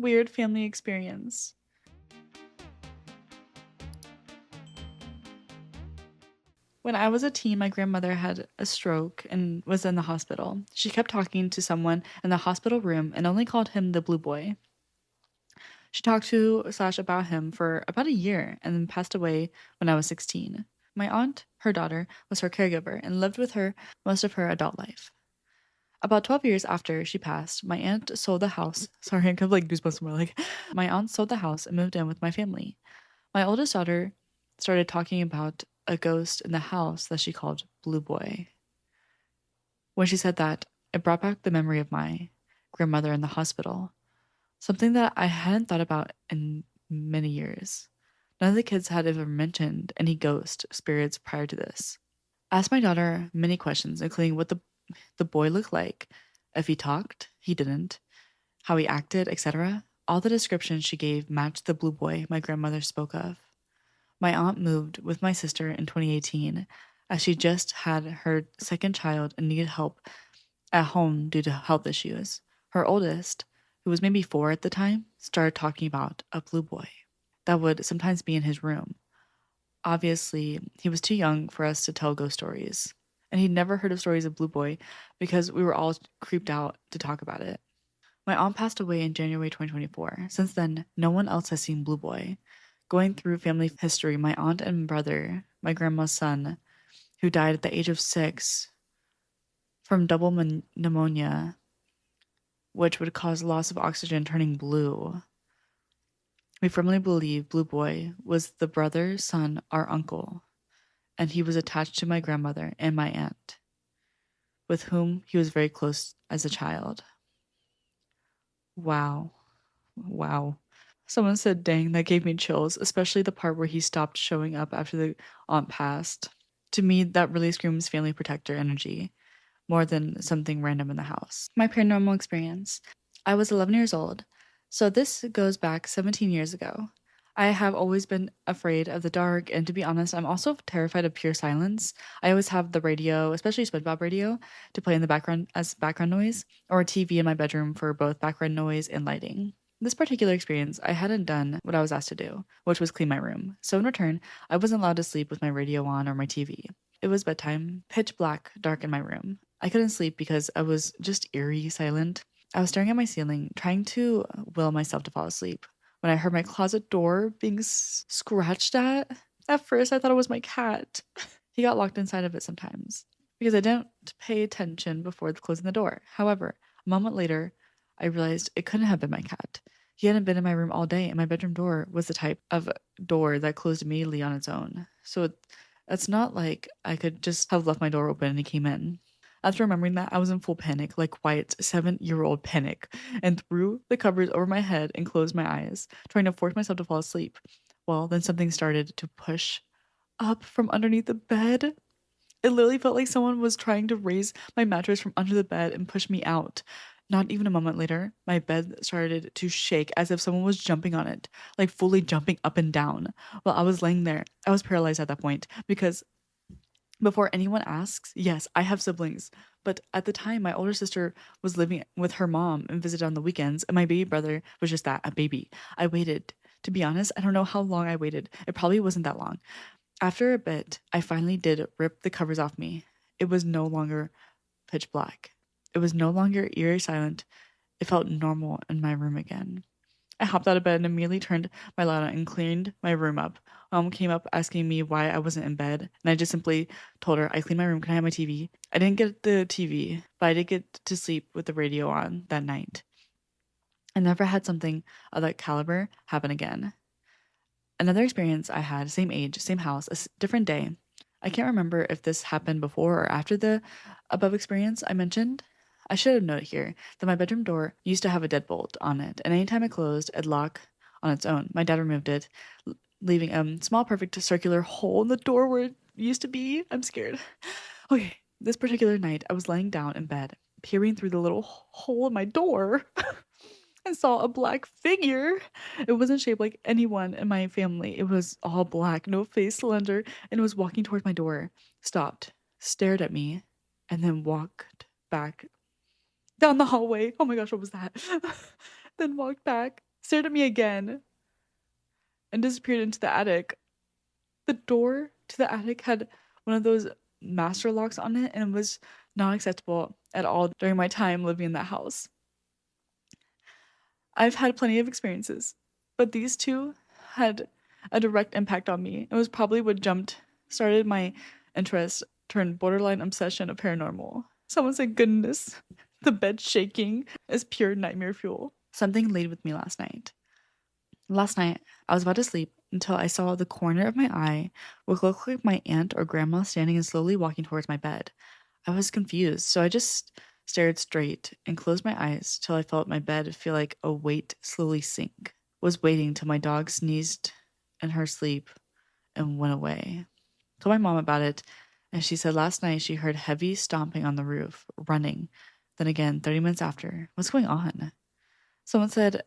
weird family experience. When I was a teen, my grandmother had a stroke and was in the hospital. She kept talking to someone in the hospital room and only called him the blue boy. She talked to slash about him for about a year and then passed away when I was 16. My aunt, her daughter, was her caregiver and lived with her most of her adult life. About 12 years after she passed, my aunt sold the house. Sorry, I have like goosebumps more like my aunt sold the house and moved in with my family. My oldest daughter started talking about a ghost in the house that she called Blue Boy. When she said that, it brought back the memory of my grandmother in the hospital, something that I hadn't thought about in many years. None of the kids had ever mentioned any ghost spirits prior to this. I asked my daughter many questions, including what the boy looked like, if he talked, he didn't, how he acted, etc. All the descriptions she gave matched the blue boy my grandmother spoke of. My aunt moved with my sister in 2018 as she just had her second child and needed help at home due to health issues. Her oldest, who was maybe 4 at the time, started talking about a blue boy that would sometimes be in his room. Obviously, he was too young for us to tell ghost stories, and he'd never heard of stories of Blue Boy because we were all creeped out to talk about it. My aunt passed away in January 2024. Since then, no one else has seen Blue Boy. Going through family history, my aunt and brother, my grandma's son, who died at the age of 6 from double pneumonia, which would cause loss of oxygen turning blue. We firmly believe Blue Boy was the brother, son, our uncle, and he was attached to my grandmother and my aunt, with whom he was very close as a child. Wow. Wow. Someone said, dang, that gave me chills, especially the part where he stopped showing up after the aunt passed. To me, that really screams family protector energy, more than something random in the house. My paranormal experience. I was 11 years old, so this goes back 17 years ago. I have always been afraid of the dark, and to be honest, I'm also terrified of pure silence. I always have the radio, especially SpongeBob radio, to play in the background as background noise, or a TV in my bedroom for both background noise and lighting. This particular experience, I hadn't done what I was asked to do, which was clean my room. So in return, I wasn't allowed to sleep with my radio on or my TV. It was bedtime, pitch black, dark in my room. I couldn't sleep because I was just eerie silent. I was staring at my ceiling, trying to will myself to fall asleep, when I heard my closet door being scratched at. At first, I thought it was my cat. He got locked inside of it sometimes because I didn't pay attention before closing the door. However, a moment later, I realized it couldn't have been my cat. He hadn't been in my room all day, and my bedroom door was the type of door that closed immediately on its own. So it's not like I could just have left my door open and he came in. After remembering that, I was in full panic, like quiet 7-year-old panic, and threw the covers over my head and closed my eyes, trying to force myself to fall asleep. Well, then something started to push up from underneath the bed. It literally felt like someone was trying to raise my mattress from under the bed and push me out. Not even a moment later, my bed started to shake as if someone was jumping on it, like fully jumping up and down. While I was laying there, I was paralyzed at that point because before anyone asks, yes, I have siblings. But at the time, my older sister was living with her mom and visited on the weekends, and my baby brother was just that, a baby. I waited. To be honest, I don't know how long I waited. It probably wasn't that long. After a bit, I finally did rip the covers off me. It was no longer pitch black. It was no longer eerie silent. It felt normal in my room again. I hopped out of bed and immediately turned my light on and cleaned my room up. Mom came up asking me why I wasn't in bed, and I just simply told her, I cleaned my room, can I have my TV? I didn't get the TV, but I did get to sleep with the radio on that night. I never had something of that caliber happen again. Another experience I had, same age, same house, different day. I can't remember if this happened before or after the above experience I mentioned. I should have noted here that my bedroom door used to have a deadbolt on it, and anytime it closed, it'd lock on its own. My dad removed it, leaving a small, perfect circular hole in the door where it used to be. I'm scared. Okay, this particular night, I was laying down in bed, peering through the little hole in my door. I saw a black figure. It wasn't shaped like anyone in my family. It was all black, no face, slender, and it was walking towards my door. Stopped, stared at me, and then walked back down the hallway. Oh my gosh, what was that? Then walked back stared at me again, and disappeared into the attic. The door to the attic had one of those master locks on it and was not acceptable at all during my time living in that house. I've had plenty of experiences, but these two had a direct impact on me. It was probably what started my interest, turned borderline obsession of paranormal. Someone said, goodness, the bed shaking is pure nightmare fuel. Something laid with me last night. Last night, I was about to sleep until I saw the corner of my eye what looked like my aunt or grandma standing and slowly walking towards my bed. I was confused, so I just stared straight and closed my eyes till I felt my bed feel like a weight slowly sink. Was waiting till my dog sneezed in her sleep and went away. Told my mom about it, and she said last night she heard heavy stomping on the roof, running. Then again, 30 minutes after. What's going on? Someone said,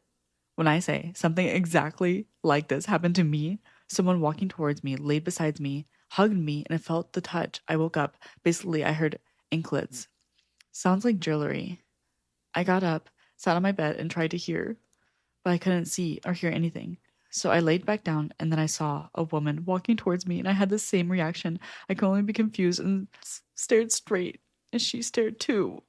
when I say something exactly like this happened to me, someone walking towards me, laid beside me, hugged me, and I felt the touch. I woke up. Basically, I heard anklets. Sounds like jewelry. I got up, sat on my bed, and tried to hear, but I couldn't see or hear anything. So I laid back down, and then I saw a woman walking towards me, and I had the same reaction. I could only be confused and stared straight, and she stared too.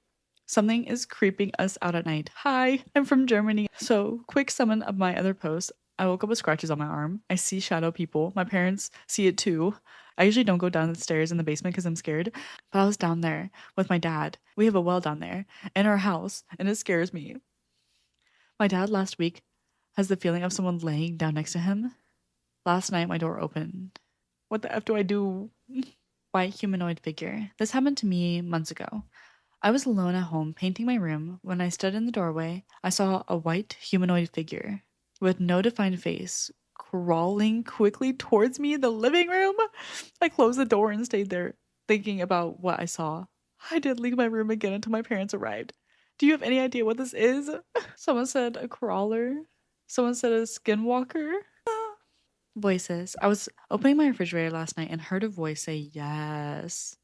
Something is creeping us out at night. Hi, I'm from Germany. So, quick summon of my other post. I woke up with scratches on my arm. I see shadow people. My parents see it too. I usually don't go down the stairs in the basement because I'm scared, but I was down there with my dad. We have a well down there in our house, and it scares me. My dad last week has the feeling of someone laying down next to him. Last night, my door opened. What the F do I do? White humanoid figure. This happened to me months ago. I was alone at home painting my room. When I stood in the doorway, I saw a white humanoid figure with no defined face crawling quickly towards me in the living room. I closed the door and stayed there, thinking about what I saw. I didn't leave my room again until my parents arrived. Do you have any idea what this is? Someone said a crawler. Someone said a skinwalker. Voices. I was opening my refrigerator last night and heard a voice say yes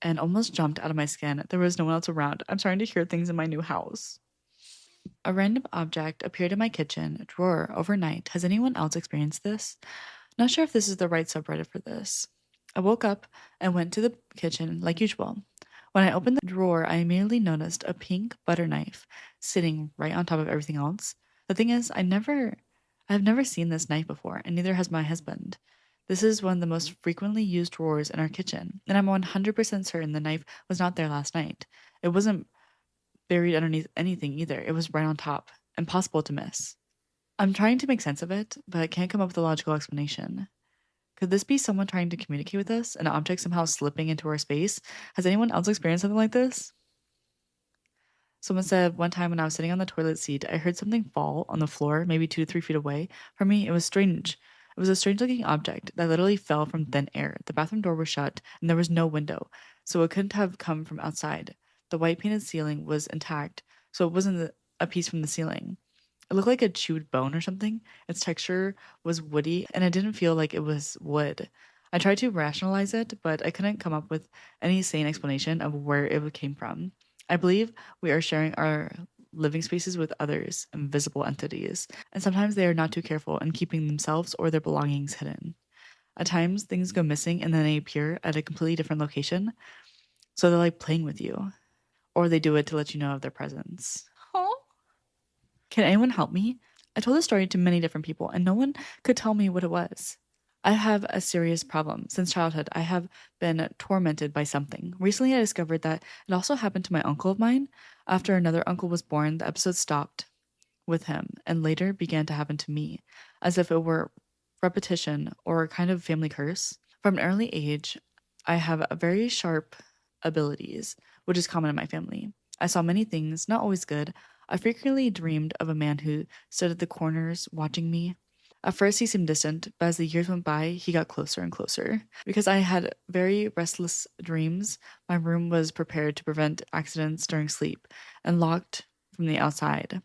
and almost jumped out of my skin. There was no one else around. I'm starting to hear things in my new house. A random object appeared in my kitchen drawer overnight. Has anyone else experienced this? Not sure if this is the right subreddit for this. I woke up and went to the kitchen like usual. When I opened the drawer, I immediately noticed a pink butter knife sitting right on top of everything else. The thing is, I've never seen this knife before, and neither has my husband. This is one of the most frequently used drawers in our kitchen, and I'm 100% certain the knife was not there last night. It wasn't buried underneath anything either. It was right on top. Impossible to miss. I'm trying to make sense of it, but I can't come up with a logical explanation. Could this be someone trying to communicate with us? An object somehow slipping into our space? Has anyone else experienced something like this? Someone said one time when I was sitting on the toilet seat, I heard something fall on the floor, maybe 2 to 3 feet away from me. It was strange. It was a strange looking object that literally fell from thin air. The bathroom door was shut and there was no window, so it couldn't have come from outside. The white painted ceiling was intact, so it wasn't a piece from the ceiling. It looked like a chewed bone or something. Its texture was woody, and it didn't feel like it was wood. I tried to rationalize it, but I couldn't come up with any sane explanation of where it came from. I believe we are sharing our living spaces with others, invisible entities, and sometimes they are not too careful in keeping themselves or their belongings hidden. At times, things go missing and then they appear at a completely different location, so they're like playing with you, or they do it to let you know of their presence. Huh? Can anyone help me? I told this story to many different people, and no one could tell me what it was. I have a serious problem. Since childhood, I have been tormented by something. Recently, I discovered that it also happened to my uncle of mine. After another uncle was born, the episode stopped with him and later began to happen to me, as if it were repetition or a kind of family curse. From an early age, I have a very sharp abilities, which is common in my family. I saw many things, not always good. I frequently dreamed of a man who stood at the corners watching me. At first, he seemed distant, but as the years went by, he got closer and closer. Because I had very restless dreams, my room was prepared to prevent accidents during sleep and locked from the outside.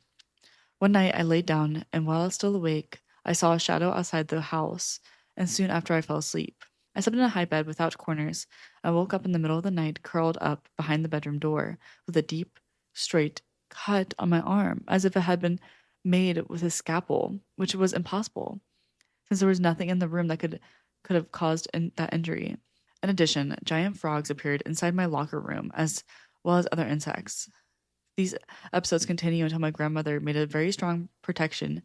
One night, I laid down, and while I was still awake, I saw a shadow outside the house, and soon after, I fell asleep. I slept in a high bed without corners. I woke up in the middle of the night, curled up behind the bedroom door, with a deep, straight cut on my arm, as if it had been made with a scalpel, which was impossible since there was nothing in the room that could have caused that injury. In addition, giant frogs appeared inside my locker room as well as other insects. These episodes continue until my grandmother made a very strong protection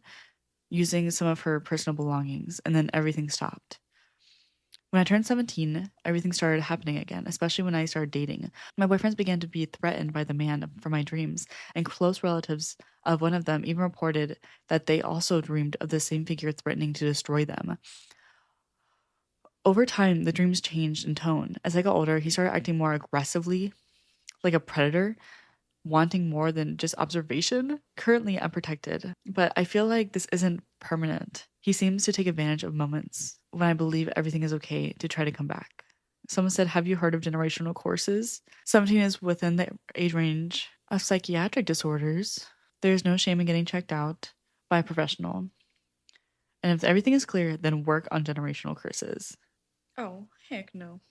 using some of her personal belongings, and then everything stopped. When I turned 17, everything started happening again, especially when I started dating. My boyfriends began to be threatened by the man from my dreams, and close relatives of one of them even reported that they also dreamed of the same figure threatening to destroy them. Over time, the dreams changed in tone. As I got older, he started acting more aggressively, like a predator, wanting more than just observation. Currently, I'm protected, but I feel like this isn't permanent. He seems to take advantage of moments when I believe everything is okay to try to come back. Someone said, have you heard of generational courses? 17 is within the age range of psychiatric disorders. There's no shame in getting checked out by a professional. And if everything is clear, then work on generational curses. Oh, heck no.